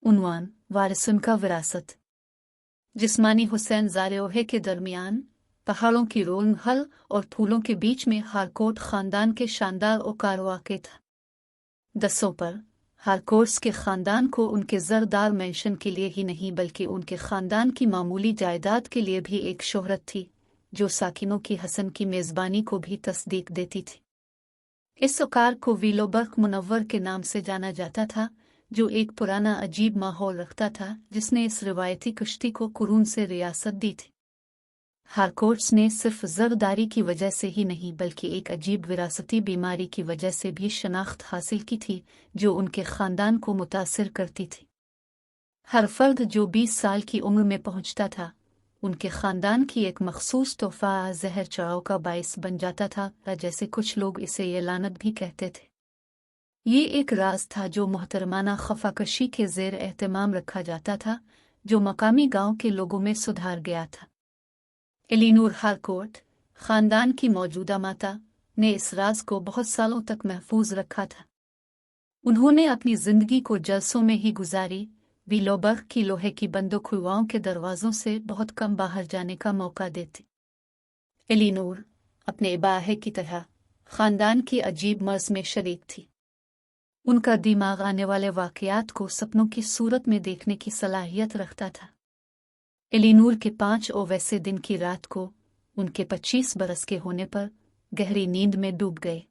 उन्वान वारिसन का विरासत। जिस्मानी हुसैन ज़ारे के दरमियान पहाड़ों की रोल-हल और फूलों के बीच में हारकोट ख़ानदान के शानदार ओकार वाक़ था। दसों पर हारकोट्स के ख़ानदान को उनके ज़रदार मेंशन के लिए ही नहीं बल्कि उनके ख़ानदान की मामूली जायदाद के लिए भी एक शोहरत थी जो साकिनों की हसन की मेज़बानी को भी तस्दीक देती थी। इस ओकार को विलोबर्ग मुनव्वर के नाम से जाना जाता था, जो एक पुराना अजीब माहौल रखता था जिसने इस रिवायती कश्ती को कुरून से रियासत दी थी। हारकोट्स ने सिर्फ ज़रदारी की वजह से ही नहीं बल्कि एक अजीब विरासती बीमारी की वजह से भी शनाख्त हासिल की थी जो उनके ख़ानदान को मुतासिर करती थी। हर फर्द जो 20 साल की उम्र में पहुंचता था उनके ख़ानदान की एक मखसूस तोहफ़ा ज़हर चढ़ाव का बाइस बन जाता था, जैसे कुछ लोग इसे ये लानत भी कहते थे। ये एक राज था जो मोहतरमाना खफाकशी के ज़ेर एहतमाम रखा जाता था, जो मकामी गांव के लोगों में सुधार गया था। एलिनोर हारकोट, ख़ानदान की मौजूदा माता, ने इस राज को बहुत सालों तक महफूज रखा था। उन्होंने अपनी ज़िंदगी को जलसों में ही गुजारी, विलोबर्ग की लोहे की बंदूकहुआओं के दरवाज़ों से बहुत कम बाहर जाने का मौका देती। एलिनोर अपने बाहे की तरह ख़ानदान की अजीब मर्ज़ में शरीक थी। उनका दिमाग आने वाले वाक़यात को सपनों की सूरत में देखने की सलाहियत रखता था। एलिनोर के 5 वैसे दिन की रात को उनके 25 बरस के होने पर गहरी नींद में डूब गए।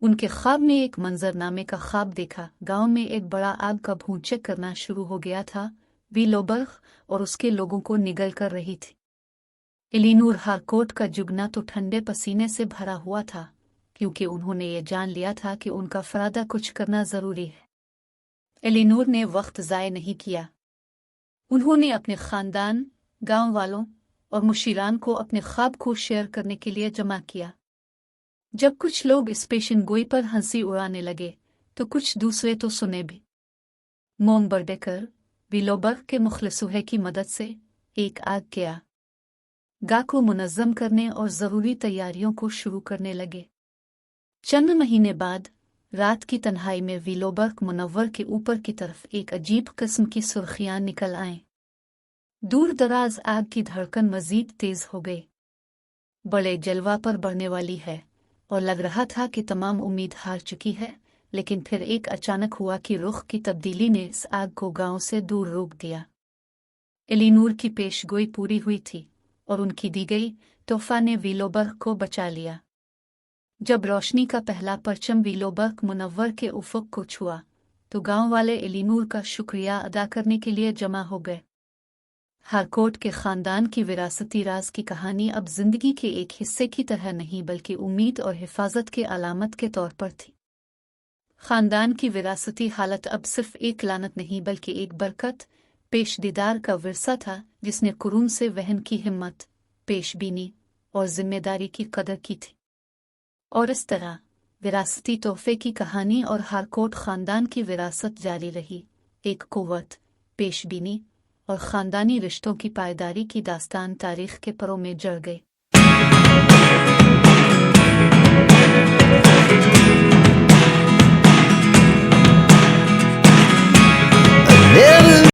उनके ख्वाब में एक मंजरनामे का ख्वाब देखा। गांव में एक बड़ा आग का भूंचक करना शुरू हो गया था। विलोबर्ग और उसके लोगों को निगल कर रही थी। एलिनोर हारकोट का जुगना तो ठंडे पसीने से भरा हुआ था क्योंकि उन्होंने ये जान लिया था कि उनका फरादा कुछ करना ज़रूरी है। एलिनोर ने वक्त ज़ाय नहीं किया। उन्होंने अपने ख़ानदान, गांव वालों और मुशीरान को अपने ख्वाब को शेयर करने के लिए जमा किया। जब कुछ लोग इस पेशेनगोई पर हंसी उड़ाने लगे तो कुछ दूसरे तो सुने भी। मोम बर्डेकर विलोबर्ग के मुखलिसुहे की मदद से एक आग के गा को मुनज़्ज़म करने और ज़रूरी तैयारियों को शुरू करने लगे। चंद महीने बाद रात की तन्हाई में विलोबर्ग मुनव्वर के ऊपर की तरफ एक अजीब किस्म की सुर्खियां निकल आएं। दूर दराज आग की धड़कन मजीद तेज हो गई। बड़े जलवा पर बढ़ने वाली है और लग रहा था कि तमाम उम्मीद हार चुकी है, लेकिन फिर एक अचानक हुआ कि रुख की तब्दीली ने इस आग को गांव से दूर रोक दिया। एलिनोर की पेशगोई पूरी हुई थी और उनकी दी गई तोहफा ने विलोबर्ग को बचा लिया। जब रोशनी का पहला परचम विलोबर्ग मुनव्वर के उफ़ुक़ को छुआ तो गांव वाले एलिनोर का शुक्रिया अदा करने के लिए जमा हो गए। हारकोट के ख़ानदान की विरासती राज की कहानी अब ज़िंदगी के एक हिस्से की तरह नहीं बल्कि उम्मीद और हिफाजत के अलामत के तौर पर थी। ख़ानदान की विरासती हालत अब सिर्फ एक लानत नहीं बल्कि एक बरकत, पेशदीदार का विरसा था जिसने कुरून से वहन की हिम्मत, पेशबीनी और जिम्मेदारी की कदर की थी। और इस तरह विरासती तोहफे की कहानी और हारकोट ख़ानदान की विरासत जारी रही, एक क़ुव्वत, पेशबीनी और ख़ानदानी रिश्तों की पायदारी की दास्तान तारीख़ के परों में जड़ गई।